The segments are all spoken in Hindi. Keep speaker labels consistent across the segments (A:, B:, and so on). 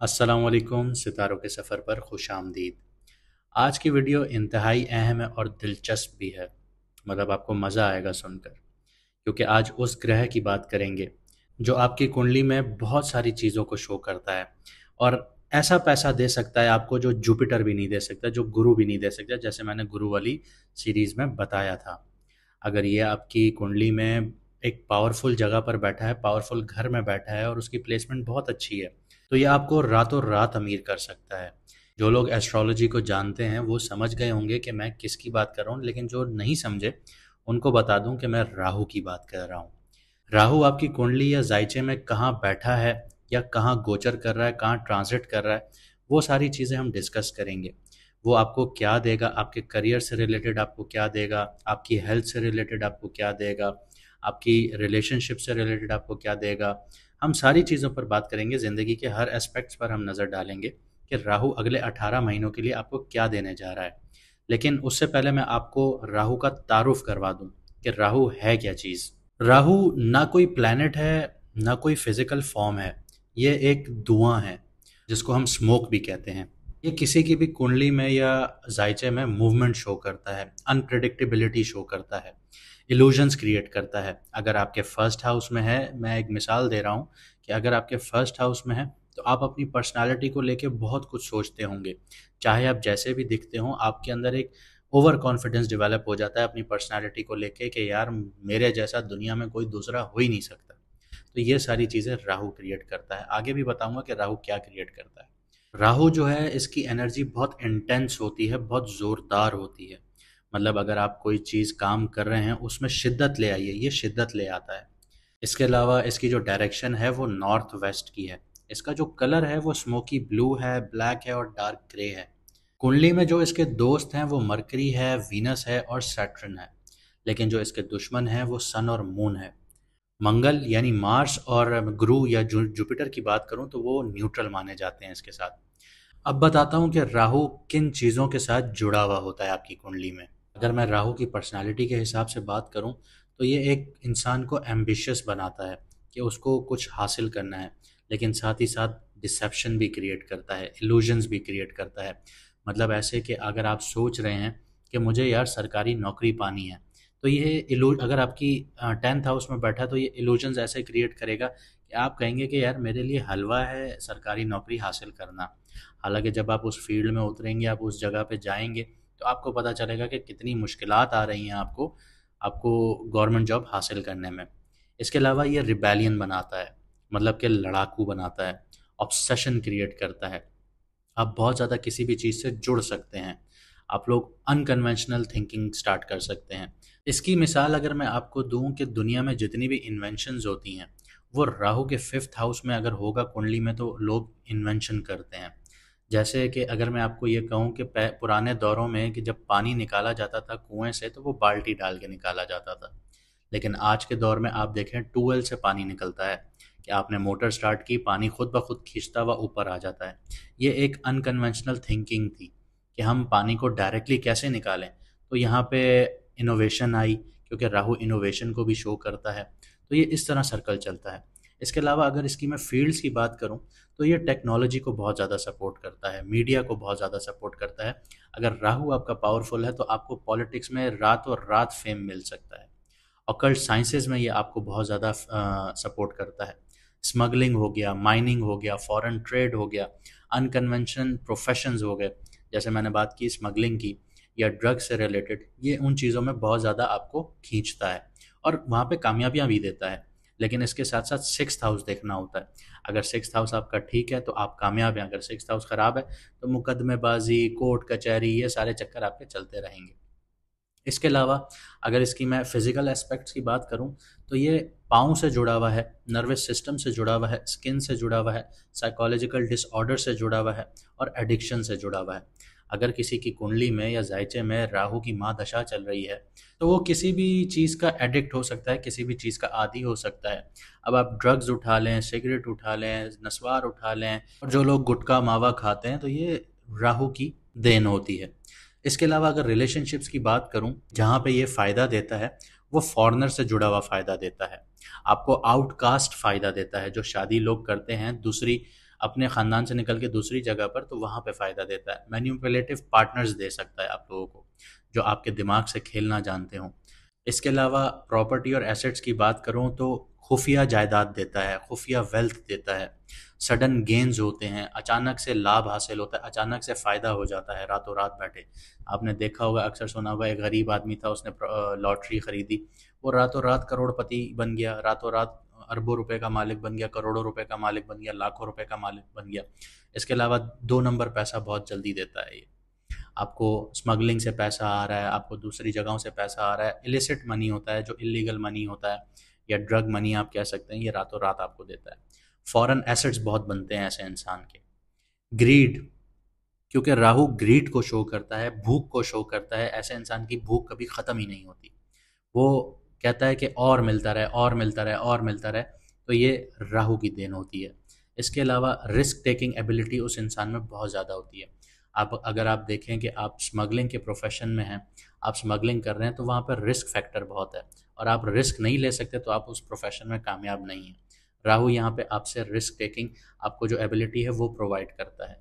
A: अस्सलामुअलैकुम सितारों के सफ़र पर खुश आमदीद। आज की वीडियो इंतहाई अहम है और दिलचस्प भी है। मतलब आपको मज़ा आएगा सुनकर, क्योंकि आज उस ग्रह की बात करेंगे जो आपकी कुंडली में बहुत सारी चीज़ों को शो करता है और ऐसा पैसा दे सकता है आपको जो जुपिटर भी नहीं दे सकता, जो गुरु भी नहीं दे सकता, जैसे मैंने गुरु वाली सीरीज़ में बताया था। अगर ये आपकी कुंडली में एक पावरफुल जगह पर बैठा है, पावरफुल घर में बैठा है और उसकी प्लेसमेंट बहुत अच्छी है, तो ये आपको रातों रात अमीर कर सकता है। जो लोग एस्ट्रोलॉजी को जानते हैं वो समझ गए होंगे कि मैं किसकी बात कर रहा हूँ, लेकिन जो नहीं समझे उनको बता दूं कि मैं राहु की बात कर रहा हूँ। राहु आपकी कुंडली या जायचे में कहाँ बैठा है या कहाँ गोचर कर रहा है, कहाँ ट्रांजिट कर रहा है, वो सारी चीज़ें हम डिस्कस करेंगे। वो आपको क्या देगा, आपके करियर से रिलेटेड आपको क्या देगा, आपकी हेल्थ से रिलेटेड आपको क्या देगा, आपकी रिलेशनशिप से रिलेटेड आपको क्या देगा। हम सारी चीज़ों पर बात करेंगे, ज़िंदगी के हर एस्पेक्ट्स पर हम नज़र डालेंगे कि राहु अगले 18 महीनों के लिए आपको क्या देने जा रहा है। लेकिन उससे पहले मैं आपको राहु का तारुफ करवा दूं कि राहु है क्या चीज़। राहु ना कोई प्लैनेट है, ना कोई फिजिकल फॉर्म है। ये एक धुआं है जिसको हम स्मोक भी कहते हैं। ये किसी की भी कुंडली में या जायचे में मूवमेंट शो करता है, अनप्रिडिक्टेबिलिटी शो करता है, इल्यूजन्स क्रिएट करता है। अगर आपके फर्स्ट हाउस में है, मैं एक मिसाल दे रहा हूँ कि अगर आपके फर्स्ट हाउस में है तो आप अपनी पर्सनालिटी को लेके बहुत कुछ सोचते होंगे। चाहे आप जैसे भी दिखते हों, आपके अंदर एक ओवर कॉन्फिडेंस डेवलप हो जाता है अपनी पर्सनालिटी को लेके कि यार मेरे जैसा दुनिया में कोई दूसरा हो ही नहीं सकता। तो ये सारी चीज़ें राहु क्रिएट करता है। आगे भी बताऊंगा कि राहु क्या क्रिएट करता है। राहु जो है इसकी एनर्जी बहुत इंटेंस होती है, बहुत ज़ोरदार होती है। मतलब अगर आप कोई चीज़ काम कर रहे हैं उसमें शिद्दत ले आइए, ये शिद्दत ले आता है। इसके अलावा इसकी जो डायरेक्शन है वो नॉर्थ वेस्ट की है। इसका जो कलर है वो स्मोकी ब्लू है, ब्लैक है और डार्क ग्रे है। कुंडली में जो इसके दोस्त हैं वो मरकरी है, वीनस है और सैटर्न है। लेकिन जो इसके दुश्मन हैं वो सन और मून है। मंगल यानी मार्स और गुरु या जुपिटर की बात करूं तो वो न्यूट्रल माने जाते हैं इसके साथ। अब बताता हूं कि राहु किन चीज़ों के साथ जुड़ा हुआ होता है आपकी कुंडली में। अगर मैं राहु की पर्सनालिटी के हिसाब से बात करूं तो ये एक इंसान को एम्बिशियस बनाता है कि उसको कुछ हासिल करना है, लेकिन साथ ही साथ डिसेप्शन भी क्रिएट करता है, इल्यूजन्स भी क्रिएट करता है। मतलब ऐसे कि अगर आप सोच रहे हैं कि मुझे यार सरकारी नौकरी पानी है, तो ये इलू अगर आपकी 10th हाउस में बैठा तो ये इल्यूजन्स ऐसे क्रिएट करेगा कि आप कहेंगे कि यार मेरे लिए हलवा है सरकारी नौकरी हासिल करना। हालांकि जब आप उस फील्ड में उतरेंगे, आप उस जगह पे जाएंगे, तो आपको पता चलेगा कि कितनी मुश्किलात आ रही हैं आपको आपको गवर्नमेंट जॉब हासिल करने में। इसके अलावा ये रिबेलियन बनाता है, मतलब कि लड़ाकू बनाता है, ऑब्सेशन क्रिएट करता है। आप बहुत ज़्यादा किसी भी चीज़ से जुड़ सकते हैं। आप लोग अनकन्वेंशनल थिंकिंग स्टार्ट कर सकते हैं। इसकी मिसाल अगर मैं आपको दूं कि दुनिया में जितनी भी इन्वेंशंस होती हैं वो राहु के 5th हाउस में अगर होगा कुंडली में तो लोग इन्वेंशन करते हैं। जैसे कि अगर मैं आपको ये कहूँ कि पुराने दौरों में कि जब पानी निकाला जाता था कुएं से तो वो बाल्टी डाल के निकाला जाता था। लेकिन आज के दौर में आप देखें ट्यूबवेल से पानी निकलता है कि आपने मोटर स्टार्ट की, पानी खुद ब खुद खींचता हुआ ऊपर आ जाता है। ये एक अनकन्वेंशनल थिंकिंग थी कि हम पानी को डायरेक्टली कैसे निकालें। तो यहाँ पे इनोवेशन आई, क्योंकि राहु इनोवेशन को भी शो करता है। तो ये इस तरह सर्कल चलता है। इसके अलावा अगर इसकी मैं फील्ड्स की बात करूँ तो ये टेक्नोलॉजी को बहुत ज़्यादा सपोर्ट करता है, मीडिया को बहुत ज़्यादा सपोर्ट करता है। अगर राहु आपका पावरफुल है तो आपको पॉलिटिक्स में रातों रात फेम मिल सकता है। ऑकल्ट साइंसेज में ये आपको बहुत ज़्यादा सपोर्ट करता है। स्मगलिंग हो गया, माइनिंग हो गया, फॉरेन ट्रेड हो गया, अनकन्वेंशन प्रोफेशंस हो गए, जैसे मैंने बात की स्मगलिंग की या ड्रग्स से रिलेटेड, ये उन चीज़ों में बहुत ज़्यादा आपको खींचता है और वहाँ पे कामयाबियाँ भी देता है। लेकिन इसके साथ साथ 6th हाउस देखना होता है। अगर 6th हाउस आपका ठीक है तो आप कामयाब हैं, अगर 6th हाउस ख़राब है तो मुकदमेबाजी, कोर्ट कचहरी, ये सारे चक्कर आपके चलते रहेंगे। इसके अलावा अगर इसकी मैं फिज़िकल एस्पेक्ट्स की बात करूं तो ये पाँव से जुड़ा हुआ है, नर्वस सिस्टम से जुड़ा हुआ है, स्किन से जुड़ा हुआ है, साइकोलॉजिकल डिसऑर्डर से जुड़ा हुआ है और एडिक्शन से जुड़ा हुआ है। अगर किसी की कुंडली में या जायचे में राहु की माँ दशा चल रही है तो वो किसी भी चीज़ का एडिक्ट हो सकता है, किसी भी चीज़ का आदी हो सकता है। अब आप ड्रग्स उठा लें, सिगरेट उठा लें, नस्वार उठा लें, और जो लोग गुटखा मावा खाते हैं तो ये राहु की देन होती है। इसके अलावा अगर रिलेशनशिप्स की बात करूं, जहाँ पे ये फ़ायदा देता है वो फॉरेनर से जुड़ा हुआ फ़ायदा देता है। आपको आउटकास्ट फ़ायदा देता है। जो शादी लोग करते हैं दूसरी अपने ख़ानदान से निकल के दूसरी जगह पर, तो वहाँ पे फ़ायदा देता है। मैनिपुलेटिव पार्टनर्स दे सकता है आप लोगों को, जो आपके दिमाग से खेलना जानते हों। इसके अलावा प्रॉपर्टी और एसेट्स की बात करूँ तो खुफिया जायदाद देता है, खुफिया वेल्थ देता है, सडन गेन्स होते हैं, अचानक से लाभ हासिल होता है, अचानक से फ़ायदा हो जाता है रातों रात बैठे। आपने देखा होगा, अक्सर सुना होगा, एक गरीब आदमी था, उसने लॉटरी खरीदी, वो रातों रात करोड़पति बन गया, रातों रात अरबों रुपए का मालिक बन गया, करोड़ों रुपए का मालिक बन गया, लाखों रुपए का मालिक बन गया। इसके अलावा 2 नंबर पैसा बहुत जल्दी देता है ये। आपको स्मगलिंग से पैसा आ रहा है, आपको दूसरी जगहों से पैसा आ रहा है, इलिसिट मनी होता है, जो इलीगल मनी होता है या ड्रग मनी आप कह सकते हैं, ये रातों रात आपको देता है। फॉरेन एसेट्स बहुत बनते हैं ऐसे इंसान के। ग्रीड, क्योंकि राहु ग्रीड को शो करता है, भूख को शो करता है, ऐसे इंसान की भूख कभी ख़त्म ही नहीं होती। वो कहता है कि और मिलता रहे, और मिलता रहे, और मिलता रहे, तो ये राहु की देन होती है। इसके अलावा रिस्क टेकिंग एबिलिटी उस इंसान में बहुत ज़्यादा होती है। आप अगर आप देखें कि आप स्मगलिंग के प्रोफेशन में हैं, आप स्मगलिंग कर रहे हैं, तो वहाँ पर रिस्क फैक्टर बहुत है, और आप रिस्क नहीं ले सकते तो आप उस प्रोफेशन में कामयाब नहीं हैं। राहु यहाँ पे आपसे रिस्क टेकिंग, आपको जो एबिलिटी है वो प्रोवाइड करता है।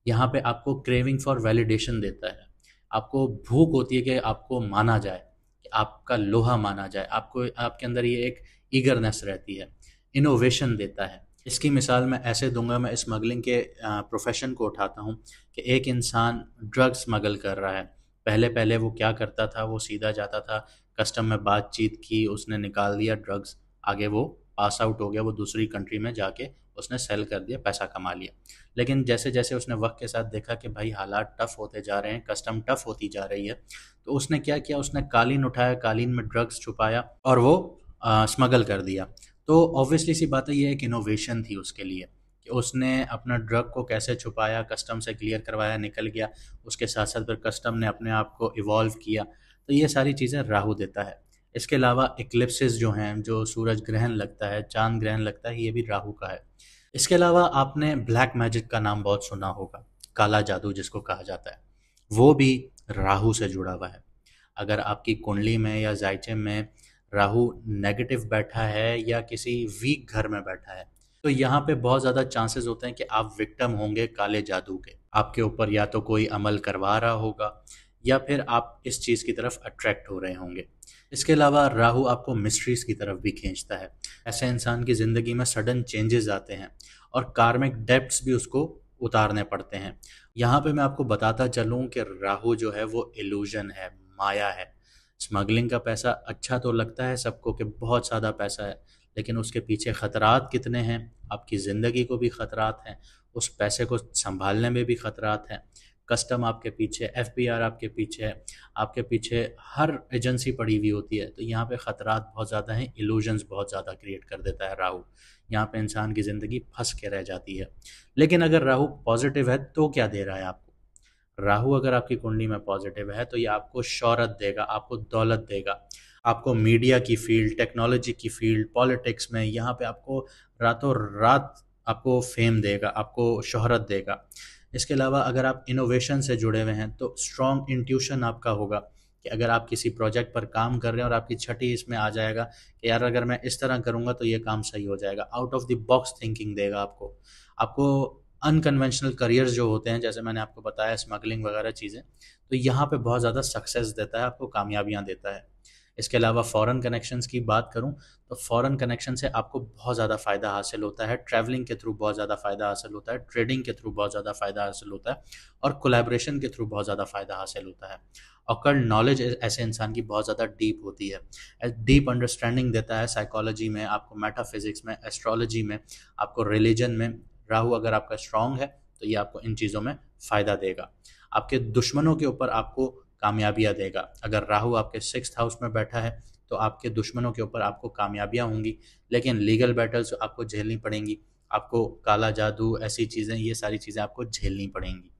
A: यहाँ पे आपको क्रेविंग फॉर वैलिडेशन देता है, आपको भूख होती है कि आपको माना जाए, कि आपका लोहा माना जाए, आपको आपके अंदर ये एक ईगरनेस रहती है। इनोवेशन देता है। इसकी मिसाल मैं ऐसे दूंगा, मैं स्मगलिंग के प्रोफेशन को उठाता हूँ कि एक इंसान ड्रग स्मगल कर रहा है। पहले पहले वो क्या करता था, वो सीधा जाता था, कस्टम में बातचीत की, उसने निकाल दिया ड्रग्स, आगे वो पास आउट हो गया, वो दूसरी कंट्री में जाके उसने सेल कर दिया, पैसा कमा लिया। लेकिन जैसे जैसे उसने वक्त के साथ देखा कि भाई हालात टफ होते जा रहे हैं, कस्टम टफ होती जा रही है, तो उसने क्या किया, उसने कालीन उठाया, कालीन में ड्रग्स छुपाया और वो स्मगल कर दिया। तो ऑब्वियसली सी बात है, ये एक इनोवेशन थी उसके लिए, कि उसने अपना ड्रग को कैसे छुपाया, कस्टम से क्लियर करवाया, निकल गया। उसके साथ साथ फिर कस्टम ने अपने आप को इवॉल्व किया। तो ये सारी चीज़ें राहु देता है। इसके अलावा इक्लिप्सिस जो हैं, जो सूरज ग्रहण लगता है, चांद ग्रहण लगता है, ये भी राहु का है। इसके अलावा आपने ब्लैक मैजिक का नाम बहुत सुना होगा, काला जादू जिसको कहा जाता है, वो भी राहु से जुड़ा हुआ है। अगर आपकी कुंडली में या जायचे में राहु नेगेटिव बैठा है या किसी वीक घर में बैठा है, तो यहाँ पे बहुत ज़्यादा चांसेस होते हैं कि आप विक्टिम होंगे काले जादू के। आपके ऊपर या तो कोई अमल करवा रहा होगा, या फिर आप इस चीज़ की तरफ अट्रैक्ट हो रहे होंगे। इसके अलावा राहु आपको मिस्ट्रीज की तरफ भी खींचता है। ऐसे इंसान की ज़िंदगी में सडन चेंजेस आते हैं और कार्मिक डेब्ट्स भी उसको उतारने पड़ते हैं। यहाँ पे मैं आपको बताता चलूँ कि राहु जो है वो इल्यूजन है, माया है। स्मगलिंग का पैसा अच्छा तो लगता है सबको कि बहुत ज़्यादा पैसा है, लेकिन उसके पीछे ख़तरात कितने हैं, आपकी ज़िंदगी को भी ख़तरात हैं, उस पैसे को संभालने में भी ख़तरात हैं। कस्टम आपके पीछे, एफबीआर आपके पीछे है, आपके पीछे हर एजेंसी पड़ी हुई होती है। तो यहाँ पे ख़तरात बहुत ज़्यादा हैं, इल्यूजन्स बहुत ज़्यादा क्रिएट कर देता है राहु। यहाँ पे इंसान की ज़िंदगी फंस के रह जाती है। लेकिन अगर राहु पॉजिटिव है तो क्या दे रहा है आपको? राहु अगर आपकी कुंडली में पॉजिटिव है तो ये आपको शौहरत देगा, आपको दौलत देगा, आपको मीडिया की फील्ड, टेक्नोलॉजी की फील्ड, पॉलिटिक्स में, यहाँ पे आपको रातों रात आपको फेम देगा, आपको शोहरत देगा। इसके अलावा अगर आप इनोवेशन से जुड़े हुए हैं तो स्ट्रॉन्ग इंट्यूशन आपका होगा, कि अगर आप किसी प्रोजेक्ट पर काम कर रहे हैं और आपकी छठी इसमें आ जाएगा कि यार अगर मैं इस तरह करूँगा तो ये काम सही हो जाएगा, out of the box thinking देगा आपको। आपको अनकन्वेंशनल करियर्स जो होते हैं, जैसे मैंने आपको बताया स्मगलिंग वगैरह चीज़ें, तो यहाँ पे बहुत ज़्यादा सक्सेस देता है, आपको कामयाबियाँ देता है। इसके अलावा फ़ॉरेन कनेक्शंस की बात करूँ तो फ़ॉरेन कनेक्शन से आपको बहुत ज़्यादा फ़ायदा हासिल होता है, ट्रैवलिंग के थ्रू बहुत ज़्यादा फ़ायदा हासिल होता है, ट्रेडिंग के थ्रू बहुत ज़्यादा फ़ायदा हासिल होता है, और कोलैबोरेशन के थ्रू बहुत ज़्यादा फ़ायदा हासिल होता है। ऑकल्ट नॉलेज ऐसे इंसान की बहुत ज़्यादा डीप होती है, डीप अंडरस्टैंडिंग देता है साइकोलॉजी में, आपको मेटाफिज़िक्स में, एस्ट्रोलॉजी में, आपको रिलीजन में। राहु अगर आपका स्ट्रांग है तो ये आपको इन चीज़ों में फ़ायदा देगा। आपके दुश्मनों के ऊपर आपको कामयाबियाँ देगा। अगर राहु आपके 6th हाउस में बैठा है तो आपके दुश्मनों के ऊपर आपको कामयाबियाँ होंगी, लेकिन लीगल बैटल्स आपको झेलनी पड़ेंगी, आपको काला जादू, ऐसी चीज़ें, ये सारी चीज़ें आपको झेलनी पड़ेंगी।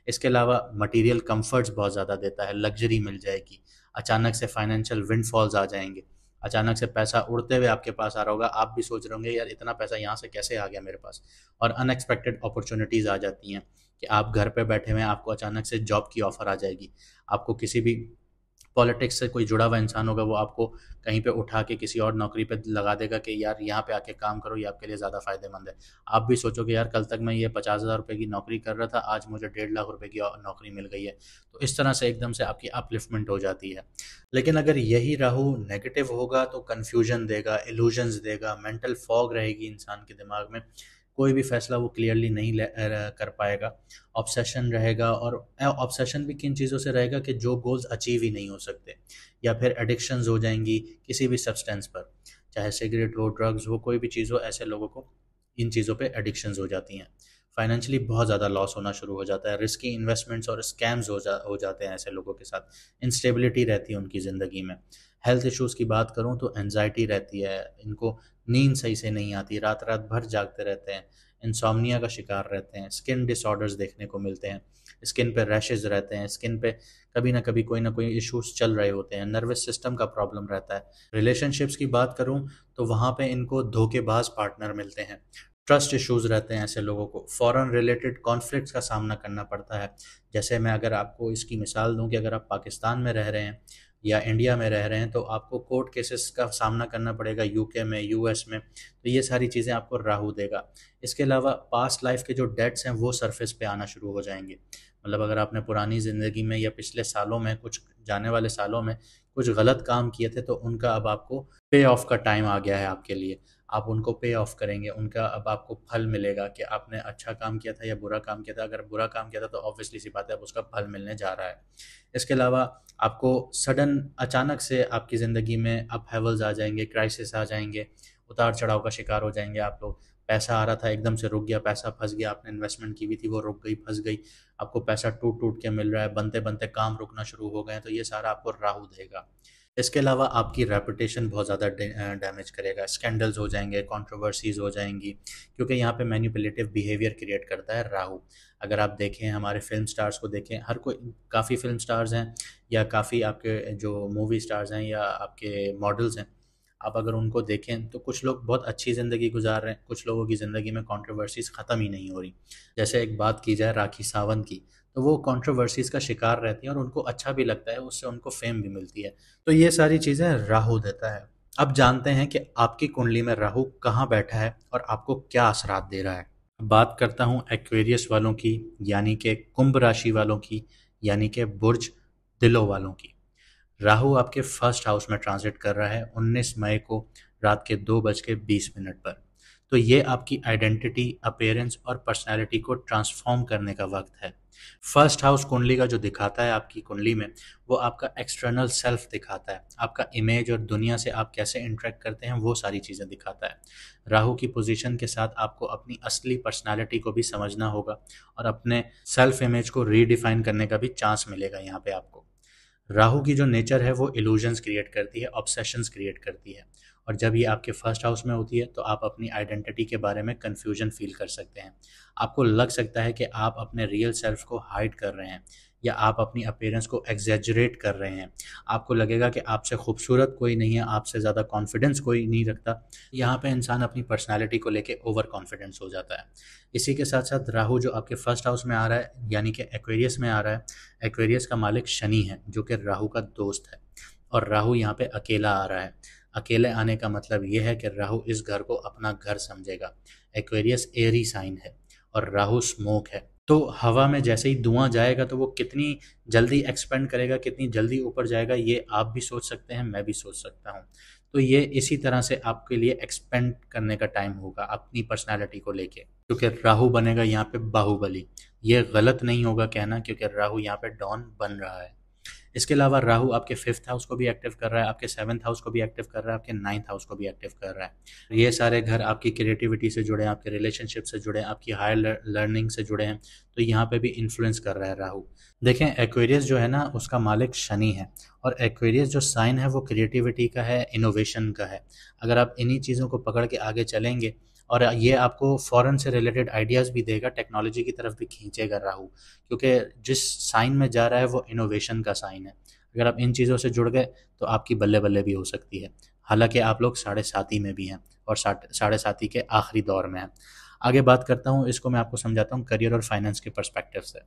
A: इसके अलावा मटेरियल कंफर्ट्स बहुत ज़्यादा देता है, लग्जरी मिल जाएगी, अचानक से फाइनेंशियल विंडफॉल्स आ जाएंगे, अचानक से पैसा उड़ते हुए आपके पास आ रहा होगा, आप भी सोच रहे होंगे यार इतना पैसा यहाँ से कैसे आ गया मेरे पास। और अनएक्सपेक्टेड अपॉर्चुनिटीज़ आ जाती हैं कि आप घर पे बैठे हुए हैं, आपको अचानक से जॉब की ऑफ़र आ जाएगी, आपको किसी भी पॉलिटिक्स से कोई जुड़ा हुआ इंसान होगा, वो आपको कहीं पे उठा के किसी और नौकरी पे लगा देगा कि यार यहाँ पे आके काम करो, ये आपके लिए ज़्यादा फ़ायदेमंद है। आप भी सोचोगे यार कल तक मैं ये 50,000 रुपये की नौकरी कर रहा था, आज मुझे 1.5 लाख रुपए की और नौकरी मिल गई है। तो इस तरह से एकदम से आपकी अपलिफ्टमेंट हो जाती है। लेकिन अगर यही राहु नेगेटिव होगा तो कन्फ्यूजन देगा, इल्यूजन्स देगा, मेंटल फॉग रहेगी इंसान के दिमाग में, कोई भी फैसला वो क्लियरली नहीं कर पाएगा, ऑब्सेशन रहेगा। और ऑब्सेशन भी किन चीज़ों से रहेगा कि जो गोल्स अचीव ही नहीं हो सकते, या फिर एडिक्शंस हो जाएंगी किसी भी सब्सटेंस पर, चाहे सिगरेट हो, ड्रग्स हो, कोई भी चीज़ हो, ऐसे लोगों को इन चीज़ों पे एडिक्शंस हो जाती हैं। फाइनेंशियली बहुत ज़्यादा लॉस होना शुरू हो जाता है, रिस्की इन्वेस्टमेंट्स और स्कैम्स हो जाते हैं ऐसे लोगों के साथ, इंस्टेबिलिटी रहती है उनकी ज़िंदगी में। हेल्थ इश्यूज़ की बात करूँ तो एनजाइटी रहती है, इनको नींद सही से नहीं आती, रात रात भर जागते रहते हैं, इंसोम्निया का शिकार रहते हैं, स्किन डिसऑर्डर्स देखने को मिलते हैं, स्किन पे रैशेज रहते हैं, स्किन पे कभी ना कोई इश्यूज चल रहे होते हैं, नर्वस सिस्टम का प्रॉब्लम रहता है। रिलेशनशिप्स की बात करूं तो वहाँ पे इनको धोखेबाज पार्टनर मिलते हैं, ट्रस्ट इश्यूज रहते हैं, ऐसे लोगों को फॉरेन रिलेटेड कॉन्फ्लिक्ट्स का सामना करना पड़ता है। जैसे मैं अगर आपको इसकी मिसाल दूं कि अगर आप पाकिस्तान में रह रहे हैं या इंडिया में रह रहे हैं तो आपको कोर्ट केसेस का सामना करना पड़ेगा यूके में, यूएस में, तो ये सारी चीज़ें आपको राहु देगा। इसके अलावा पास्ट लाइफ के जो डेट्स हैं वो सरफेस पे आना शुरू हो जाएंगे। मतलब अगर आपने पुरानी ज़िंदगी में या पिछले सालों में, कुछ जाने वाले सालों में कुछ गलत काम किए थे, तो उनका अब आपको पे ऑफ का टाइम आ गया है आपके लिए। आप उनको पे ऑफ करेंगे, उनका अब आपको फल मिलेगा कि आपने अच्छा काम किया था या बुरा काम किया था। अगर बुरा काम किया था तो ऑब्वियसली सी बात है अब उसका फल मिलने जा रहा है। इसके अलावा आपको सडन अचानक से आपकी ज़िंदगी में अपहेवल्स आ जाएंगे, क्राइसिस आ जाएंगे, उतार चढ़ाव का शिकार हो जाएंगे आप लोग। पैसा आ रहा था एकदम से रुक गया, पैसा फंस गया, आपने इन्वेस्टमेंट की हुई थी वो रुक गई, फंस गई, आपको पैसा टूट टूट के मिल रहा है, बनते बनते काम रुकना शुरू हो गए, तो ये सारा आपको राहु देगा। इसके अलावा आपकी रेपुटेशन बहुत ज़्यादा डैमेज करेगा, स्कैंडल्स हो जाएंगे, कंट्रोवर्सीज हो जाएंगी, क्योंकि यहाँ पे मैनिपुलेटिव बिहेवियर क्रिएट करता है राहु। अगर आप देखें हमारे फिल्म स्टार्स को देखें, हर कोई, काफ़ी फिल्म स्टार्स हैं या काफ़ी आपके जो मूवी स्टार्स हैं या आपके मॉडल्स हैं, आप अगर उनको देखें तो कुछ लोग बहुत अच्छी ज़िंदगी गुजार रहे हैं, कुछ लोगों की ज़िंदगी में कंट्रोवर्सीज ख़त्म ही नहीं हो रही। जैसे एक बात की जाए राखी सावंत की, तो वो कंट्रोवर्सीज का शिकार रहती हैं और उनको अच्छा भी लगता है, उससे उनको फेम भी मिलती है। तो ये सारी चीज़ें राहु देता है। अब जानते हैं कि आपकी कुंडली में राहु कहाँ बैठा है और आपको क्या असरात दे रहा है। अब बात करता हूँ एक्वेरियस वालों की, यानी कि कुंभ राशि वालों की, यानी कि बुर्ज दिलों वालों की। राहु आपके फर्स्ट हाउस में ट्रांजिट कर रहा है 19 मई को रात के 2:20 पर। तो ये आपकी आइडेंटिटी, अपीयरेंस और पर्सनैलिटी को ट्रांसफॉर्म करने का वक्त है। फर्स्ट हाउस कुंडली का जो दिखाता है आपकी कुंडली में, वो आपका एक्सटर्नल सेल्फ दिखाता है, आपका इमेज और दुनिया से आप कैसे इंटरेक्ट करते हैं वो सारी चीज़ें दिखाता है। राहु की पोजीशन के साथ आपको अपनी असली पर्सनालिटी को भी समझना होगा और अपने सेल्फ इमेज को रीडिफाइन करने का भी चांस मिलेगा यहाँ पे आपको। राहु की जो नेचर है वो इल्यूजन्स क्रिएट करती है, ऑब्सेशंस क्रिएट करती है, और जब ये आपके फर्स्ट हाउस में होती है तो आप अपनी आइडेंटिटी के बारे में कन्फ्यूजन फील कर सकते हैं। आपको लग सकता है कि आप अपने रियल सेल्फ को हाइड कर रहे हैं या आप अपनी अपीयरेंस को एग्जैजरेट कर रहे हैं। आपको लगेगा कि आपसे खूबसूरत कोई नहीं है, आपसे ज़्यादा कॉन्फिडेंस कोई नहीं रखता। यहाँ पे इंसान अपनी पर्सनालिटी को लेके ओवर कॉन्फिडेंस हो जाता है। इसी के साथ साथ राहु जो आपके फर्स्ट हाउस में आ रहा है, यानी कि एक्वेरियस में आ रहा है, एक्वेरियस का मालिक शनि है जो कि राहु का दोस्त है, और राहु यहाँ पे अकेला आ रहा है। अकेले आने का मतलब ये है कि राहु इस घर को अपना घर समझेगा। एक्वेरियस एरी साइन है और राहु स्मोक है, तो हवा में जैसे ही धुआं जाएगा तो वो कितनी जल्दी एक्सपेंड करेगा, कितनी जल्दी ऊपर जाएगा, ये आप भी सोच सकते हैं, मैं भी सोच सकता हूँ। तो ये इसी तरह से आपके लिए एक्सपेंड करने का टाइम होगा अपनी पर्सनैलिटी को लेके, क्योंकि राहु बनेगा यहाँ पे बाहुबली। ये गलत नहीं होगा कहना, क्योंकि राहु यहाँ पे डॉन बन रहा है। इसके अलावा राहु आपके 5th हाउस को भी एक्टिव कर रहा है, आपके 7th हाउस को भी एक्टिव कर रहा है, आपके 9th हाउस को भी एक्टिव कर रहा है। ये सारे घर आपकी क्रिएटिविटी से जुड़े हैं, आपके रिलेशनशिप से जुड़े हैं, आपकी हायर लर्निंग से जुड़े हैं, तो यहाँ पे भी इन्फ्लुएंस कर रहा है राहु। देखें एक्वेरियस जो है ना, उसका मालिक शनि है, और एक्वेरियस जो साइन है वो क्रिएटिविटी का है, इनोवेशन का है। अगर आप इन्हीं चीज़ों को पकड़ के आगे चलेंगे, और ये आपको फॉरेन से रिलेटेड आइडियाज़ भी देगा, टेक्नोलॉजी की तरफ भी खींचेगा राहु, क्योंकि जिस साइन में जा रहा है वो इनोवेशन का साइन है। अगर आप इन चीज़ों से जुड़ गए तो आपकी बल्ले बल्ले भी हो सकती है। हालांकि आप लोग 7.5 में भी हैं और 7.5 के आखिरी दौर में हैं। आगे बात करता हूँ, इसको मैं आपको समझाता हूँ करियर और फाइनेंस के पर्सपेक्टिव से।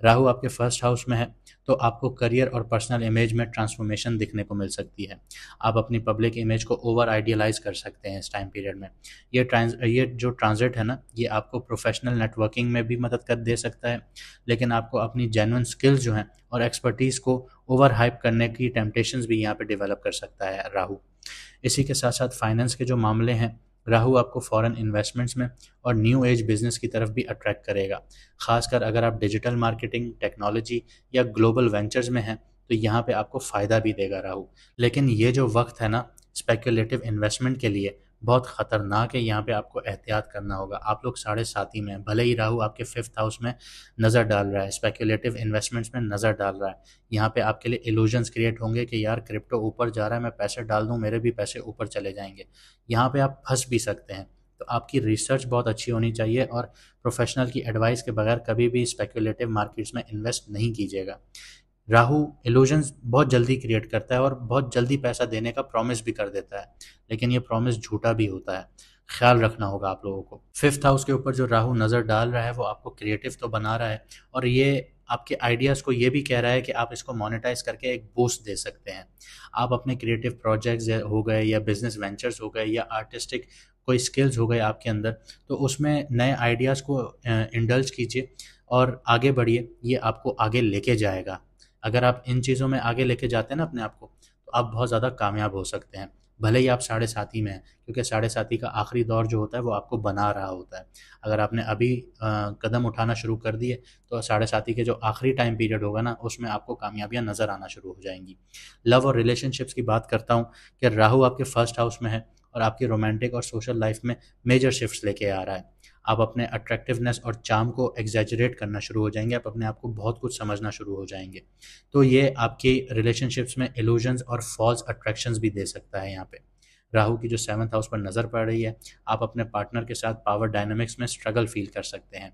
A: राहु आपके फर्स्ट हाउस में है तो आपको करियर और पर्सनल इमेज में ट्रांसफॉर्मेशन दिखने को मिल सकती है। आप अपनी पब्लिक इमेज को ओवर आइडियलाइज कर सकते हैं इस टाइम पीरियड में। ये जो ट्रांजिट है ना, ये आपको प्रोफेशनल नेटवर्किंग में भी मदद कर दे सकता है, लेकिन आपको अपनी जेन्युइन स्किल्स जो हैं और एक्सपर्टीज़ को ओवर हाइप करने की टेम्पटेशंस भी यहाँ पे डेवलप कर सकता है राहु। इसी के साथ साथ फाइनेंस के जो मामले हैं, राहु आपको फॉरेन इन्वेस्टमेंट्स में और न्यू एज बिजनेस की तरफ भी अट्रैक्ट करेगा। खासकर अगर आप डिजिटल मार्केटिंग, टेक्नोलॉजी या ग्लोबल वेंचर्स में हैं तो यहाँ पे आपको फ़ायदा भी देगा राहु। लेकिन ये जो वक्त है ना स्पेक्युलेटिव इन्वेस्टमेंट के लिए, बहुत ख़तरनाक है। यहाँ पे आपको एहतियात करना होगा। आप लोग साढ़े साथी में हैं, भले ही राहु आपके फिफ्थ हाउस में नज़र डाल रहा है, स्पेक्युलेटिव इन्वेस्टमेंट्स में नज़र डाल रहा है। यहाँ पे आपके लिए इल्यूजन्स क्रिएट होंगे कि यार क्रिप्टो ऊपर जा रहा है, मैं पैसे डाल दूँ, मेरे भी पैसे ऊपर चले जाएंगे। यहाँ पे आप फंस भी सकते हैं। तो आपकी रिसर्च बहुत अच्छी होनी चाहिए और प्रोफेशनल की एडवाइस के बगैर कभी भी स्पेक्युलेटिव मार्केट्स में इन्वेस्ट नहीं कीजिएगा। राहु इल्यूजन्स बहुत जल्दी क्रिएट करता है और बहुत जल्दी पैसा देने का प्रॉमिस भी कर देता है, लेकिन ये प्रॉमिस झूठा भी होता है। ख्याल रखना होगा आप लोगों को। फिफ्थ हाउस के ऊपर जो राहु नज़र डाल रहा है वो आपको क्रिएटिव तो बना रहा है, और ये आपके आइडियाज़ को ये भी कह रहा है कि आप इसको मोनेटाइज करके एक बूस्ट दे सकते हैं। आप अपने क्रिएटिव प्रोजेक्ट्स हो गए या बिजनेस वेंचर्स हो गए या आर्टिस्टिक कोई स्किल्स हो गए आपके अंदर, तो उसमें नए आइडियाज़ को इंडल्ज कीजिए और आगे बढ़िए। ये आपको आगे लेके जाएगा। अगर आप इन चीज़ों में आगे लेके जाते हैं ना अपने आप को, तो आप बहुत ज़्यादा कामयाब हो सकते हैं। भले ही आप साढ़े साथी में हैं, क्योंकि साढ़े साथी का आखिरी दौर जो होता है वो आपको बना रहा होता है। अगर आपने अभी कदम उठाना शुरू कर दिए तो साढ़े साथी के जो आखिरी टाइम पीरियड होगा ना, उसमें आपको कामयाबियाँ नज़र आना शुरू हो जाएंगी। लव और रिलेशनशिप्स की बात करता हूँ कि राहु आपके फर्स्ट हाउस में है और आपकी रोमांटिक और सोशल लाइफ में मेजर शिफ्ट्स लेके आ रहा है। आप अपने अट्रैक्टिवनेस और चार्म को एग्जैजरेट करना शुरू हो जाएंगे, आप अपने आप को बहुत कुछ समझना शुरू हो जाएंगे। तो ये आपकी रिलेशनशिप्स में इल्यूजन्स और फॉल्स अट्रैक्शंस भी दे सकता है। यहाँ पे राहु की जो सेवंथ हाउस पर नज़र पड़ रही है, आप अपने पार्टनर के साथ पावर डायनामिक्स में स्ट्रगल फील कर सकते हैं।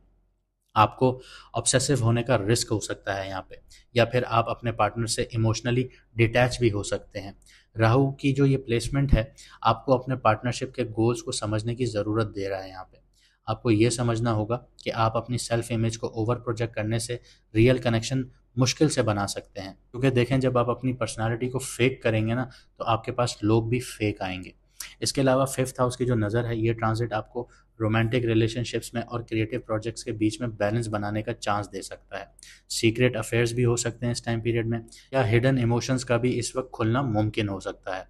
A: आपको ऑब्सेसिव होने का रिस्क हो सकता है यहाँ पे, या फिर आप अपने पार्टनर से इमोशनली डिटैच भी हो सकते हैं। राहु की जो ये प्लेसमेंट है, आपको अपने पार्टनरशिप के गोल्स को समझने की ज़रूरत दे रहा है। यहाँ पे आपको ये समझना होगा कि आप अपनी सेल्फ इमेज को ओवर प्रोजेक्ट करने से रियल कनेक्शन मुश्किल से बना सकते हैं। क्योंकि देखें, जब आप अपनी पर्सनालिटी को फेक करेंगे ना, तो आपके पास लोग भी फेक आएंगे। इसके अलावा फिफ्थ हाउस की जो नज़र है, ये ट्रांजिट आपको रोमांटिक रिलेशनशिप्स में और क्रिएटिव प्रोजेक्ट्स के बीच में बैलेंस बनाने का चांस दे सकता है। सीक्रेट अफेयर्स भी हो सकते हैं इस टाइम पीरियड में, या हिडन इमोशंस का भी इस वक्त खुलना मुमकिन हो सकता है।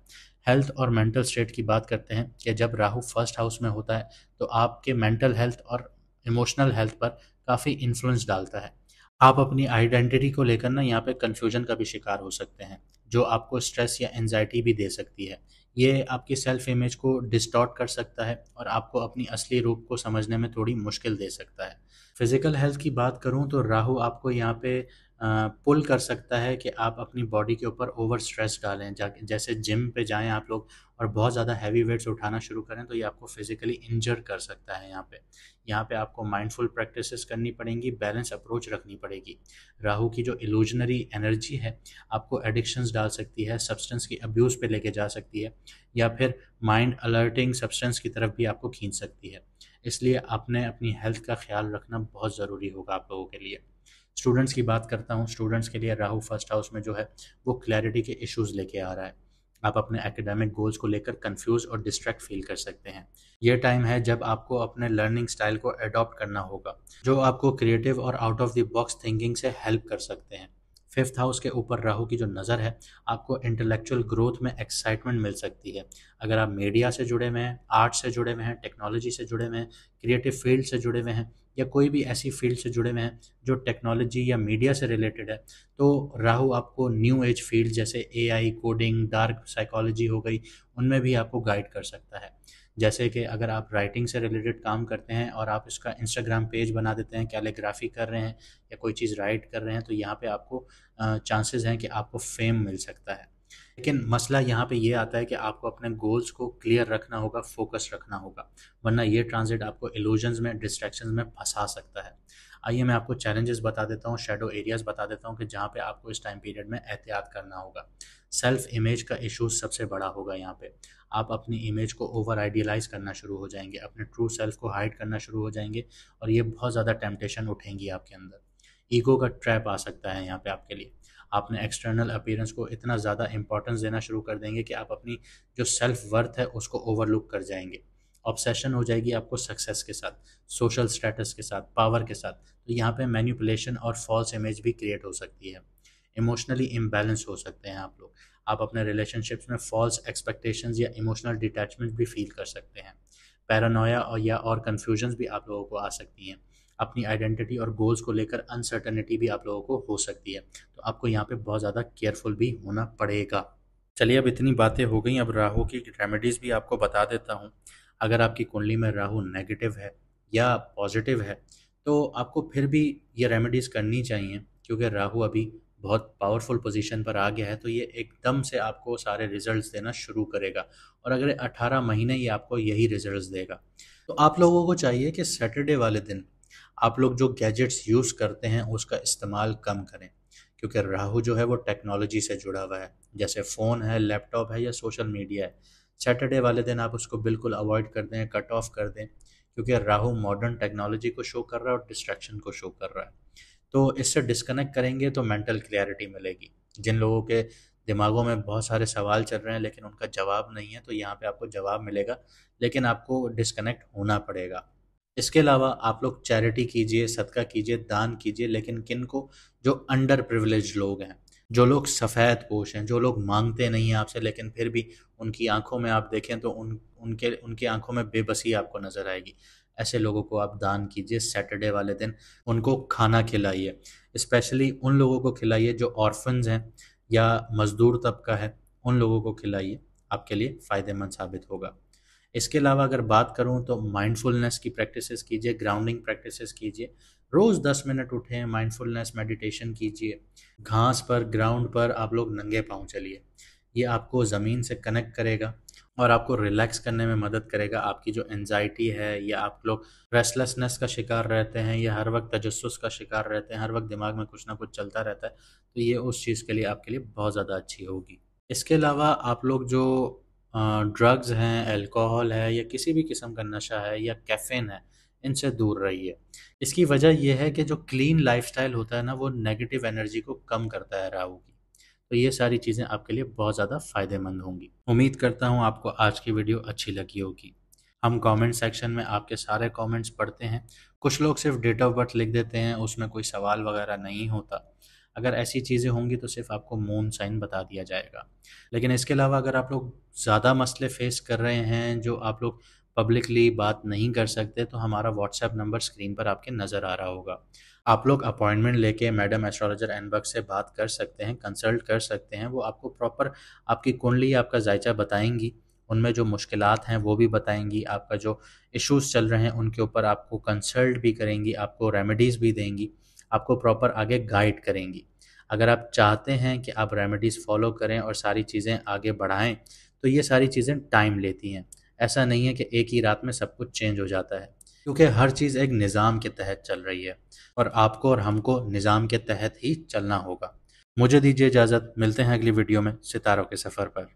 A: हेल्थ और मेंटल स्टेट की बात करते हैं कि जब राहु फर्स्ट हाउस में होता है तो आपके मेंटल हेल्थ और इमोशनल हेल्थ पर काफ़ी इन्फ्लुएंस डालता है। आप अपनी आइडेंटिटी को लेकर ना यहाँ पे कन्फ्यूजन का भी शिकार हो सकते हैं, जो आपको स्ट्रेस या एंजाइटी भी दे सकती है। ये आपकी सेल्फ इमेज को डिस्टॉर्ट कर सकता है और आपको अपनी असली रूप को समझने में थोड़ी मुश्किल दे सकता है। फिजिकल हेल्थ की बात करूँ तो राहु आपको यहाँ पे पुल कर सकता है कि आप अपनी बॉडी के ऊपर ओवर स्ट्रेस डालें, जैसे जिम पे जाएं आप लोग और बहुत ज़्यादा हैवी वेट्स उठाना शुरू करें, तो ये आपको फिजिकली इंजर कर सकता है। यहाँ पे आपको माइंडफुल प्रैक्टिसेस करनी पड़ेंगी, बैलेंस अप्रोच रखनी पड़ेगी। राहु की जो इल्यूजनरी एनर्जी है आपको एडिक्शंस डाल सकती है, सब्सटेंस की अब्यूज़ पे लेके जा सकती है, या फिर माइंड अलर्टिंग सब्सटेंस की तरफ भी आपको खींच सकती है। इसलिए आपने अपनी हेल्थ का ख्याल रखना बहुत ज़रूरी होगा आप लोगों के लिए। स्टूडेंट्स की बात करता हूँ, स्टूडेंट्स के लिए राहु फर्स्ट हाउस में जो है वो क्लैरिटी के इश्यूज़ लेके आ रहा है। आप अपने एकेडमिक गोल्स को लेकर कंफ्यूज और डिस्ट्रैक्ट फील कर सकते हैं। ये टाइम है जब आपको अपने लर्निंग स्टाइल को अडॉप्ट करना होगा, जो आपको क्रिएटिव और out of the box thinking से हेल्प कर सकते हैं। फिफ्थ हाउस के ऊपर राहु की जो नज़र है, आपको इंटेलेक्चुअल ग्रोथ में एक्साइटमेंट मिल सकती है। अगर आप मीडिया से जुड़े हुए हैं, आर्ट से जुड़े हुए हैं, टेक्नोलॉजी से जुड़े हुए हैं, क्रिएटिव फील्ड से जुड़े हुए हैं, या कोई भी ऐसी फील्ड से जुड़े हुए हैं जो टेक्नोलॉजी या मीडिया से रिलेटेड है, तो राहु आपको न्यू एज फील्ड जैसे एआई, कोडिंग, डार्क साइकोलॉजी हो गई, उनमें भी आपको गाइड कर सकता है। जैसे कि अगर आप राइटिंग से रिलेटेड काम करते हैं और आप इसका इंस्टाग्राम पेज बना देते हैं, कैलीग्राफी कर रहे हैं या कोई चीज़ राइट कर रहे हैं, तो यहाँ पे आपको चांसेस हैं कि आपको फेम मिल सकता है। लेकिन मसला यहाँ पे ये आता है कि आपको अपने गोल्स को क्लियर रखना होगा, फोकस रखना होगा, वरना ये ट्रांजिट आपको इल्यूजन्स में, डिस्ट्रैक्शंस में फंसा सकता है। आइए मैं आपको चैलेंजेस बता देता हूँ, शैडो एरियाज बता देता हूँ कि जहाँ पे आपको इस टाइम पीरियड में एहतियात करना होगा। सेल्फ इमेज का इशू सबसे बड़ा होगा यहाँ पे। आप अपनी इमेज को ओवर आइडियलाइज करना शुरू हो जाएंगे, अपने ट्रू सेल्फ को हाइड करना शुरू हो जाएंगे, और ये बहुत ज़्यादा टेम्पटेशन उठेंगी आपके अंदर। ईगो का ट्रैप आ सकता है यहाँ पे आपके लिए। आपने एक्सटर्नल अपीयरेंस को इतना ज़्यादा इंपॉर्टेंस देना शुरू कर देंगे कि आप अपनी जो सेल्फ वर्थ है उसको ओवरलुक कर जाएंगे। ऑब्सेशन हो जाएगी आपको सक्सेस के साथ, सोशल स्टेटस के साथ, पावर के साथ। तो यहाँ पे मैनिपुलेशन और फॉल्स इमेज भी क्रिएट हो सकती है। इमोशनली इम्बैलेंस हो सकते हैं आप लोग। आप अपने रिलेशनशिप्स में फॉल्स एक्सपेक्टेशंस या इमोशनल डिटैचमेंट भी फील कर सकते हैं। पैरानोया और कन्फ्यूजन्स भी आप लोगों को आ सकती हैं। अपनी आइडेंटिटी और गोल्स को लेकर अनसर्टेनिटी भी आप लोगों को हो सकती है। तो आपको यहाँ पे बहुत ज़्यादा केयरफुल भी होना पड़ेगा। चलिए, अब इतनी बातें हो गई, अब राहु की रेमेडीज़ भी आपको बता देता हूँ। अगर आपकी कुंडली में राहु नेगेटिव है या पॉजिटिव है तो आपको फिर भी ये रेमेडीज़ करनी चाहिए, क्योंकि राहु अभी बहुत पावरफुल पोजीशन पर आ गया है। तो ये एकदम से आपको सारे रिजल्ट्स देना शुरू करेगा, और अगले 18 महीने ये आपको यही रिजल्ट्स देगा। तो आप लोगों को चाहिए कि सैटरडे वाले दिन आप लोग जो गैजेट्स यूज़ करते हैं उसका इस्तेमाल कम करें, क्योंकि राहु जो है वो टेक्नोलॉजी से जुड़ा हुआ है, जैसे फ़ोन है, लैपटॉप है या सोशल मीडिया है। सैटरडे वाले दिन आप उसको बिल्कुल अवॉइड कर दें, कट ऑफ कर दें, क्योंकि राहु मॉडर्न टेक्नोलॉजी को शो कर रहा है और डिस्ट्रैक्शन को शो कर रहा है। तो इससे डिस्कनेक्ट करेंगे तो मेंटल क्लैरिटी मिलेगी। जिन लोगों के दिमागों में बहुत सारे सवाल चल रहे हैं लेकिन उनका जवाब नहीं है, तो यहाँ पे आपको जवाब मिलेगा, लेकिन आपको डिस्कनेक्ट होना पड़ेगा। इसके अलावा आप लोग चैरिटी कीजिए, सदका कीजिए, दान कीजिए, लेकिन किन को? जो अंडर प्रिविलेज लोग हैं, जो लोग सफ़ेद पोश हैं, जो लोग मांगते नहीं हैं आपसे लेकिन फिर भी उनकी आंखों में आप देखें तो उनके उनकी आंखों में बेबसी आपको नज़र आएगी। ऐसे लोगों को आप दान कीजिए सैटरडे वाले दिन, उनको खाना खिलाइए। स्पेशली उन लोगों को खिलाइए जो ऑर्फन्स हैं या मज़दूर तबका है, उन लोगों को खिलाइए, आपके लिए फ़ायदेमंद साबित होगा। इसके अलावा अगर बात करूं तो माइंडफुलनेस की प्रैक्टिसेस कीजिए, ग्राउंडिंग प्रैक्टिसेस कीजिए। रोज़ 10 मिनट उठें, माइंडफुलनेस मेडिटेशन कीजिए। घास पर, ग्राउंड पर आप लोग नंगे पाँव चलिए। ये आपको ज़मीन से कनेक्ट करेगा और आपको रिलैक्स करने में मदद करेगा। आपकी जो एंजाइटी है या आप लोग रेस्टलेसनेस का शिकार रहते हैं या हर वक्त तजस्सुस का शिकार रहते हैं, हर वक्त दिमाग में कुछ ना कुछ चलता रहता है, तो ये उस चीज़ के लिए आपके लिए बहुत ज़्यादा अच्छी होगी। इसके अलावा आप लोग जो ड्रग्स हैं, अल्कोहल है या किसी भी किस्म का नशा है या कैफ़ीन है, इनसे दूर रहिए। इसकी वजह ये है कि जो क्लीन लाइफ़स्टाइल होता है ना, वो नेगेटिव एनर्जी को कम करता है राहु की। तो ये सारी चीज़ें आपके लिए बहुत ज़्यादा फ़ायदेमंद होंगी। उम्मीद करता हूँ आपको आज की वीडियो अच्छी लगी होगी। हम कमेंट सेक्शन में आपके सारे कमेंट्स पढ़ते हैं। कुछ लोग सिर्फ डेट ऑफ बर्थ लिख देते हैं, उसमें कोई सवाल वगैरह नहीं होता। अगर ऐसी चीज़ें होंगी तो सिर्फ आपको मून साइन बता दिया जाएगा। लेकिन इसके अलावा अगर आप लोग ज़्यादा मसले फेस कर रहे हैं जो आप लोग पब्लिकली बात नहीं कर सकते, तो हमारा व्हाट्सएप नंबर स्क्रीन पर आपके नज़र आ रहा होगा। आप लोग अपॉइंटमेंट लेके मैडम एस्ट्रोलॉजर एनबक से बात कर सकते हैं, कंसल्ट कर सकते हैं। वो आपको प्रॉपर आपकी कुंडली, आपका जायचा बताएंगी, उनमें जो मुश्किलात हैं वो भी बताएंगी, आपका जो इश्यूज़ चल रहे हैं उनके ऊपर आपको कंसल्ट भी करेंगी, आपको रेमेडीज़ भी देंगी, आपको प्रॉपर आगे गाइड करेंगी। अगर आप चाहते हैं कि आप रेमेडीज़ फॉलो करें और सारी चीज़ें आगे बढ़ाएं, तो ये सारी चीज़ें टाइम लेती हैं। ऐसा नहीं है कि एक ही रात में सब कुछ चेंज हो जाता है, क्योंकि हर चीज़ एक निज़ाम के तहत चल रही है और आपको और हमको निज़ाम के तहत ही चलना होगा। मुझे दीजिए इजाज़त, मिलते हैं अगली वीडियो में सितारों के सफ़र पर।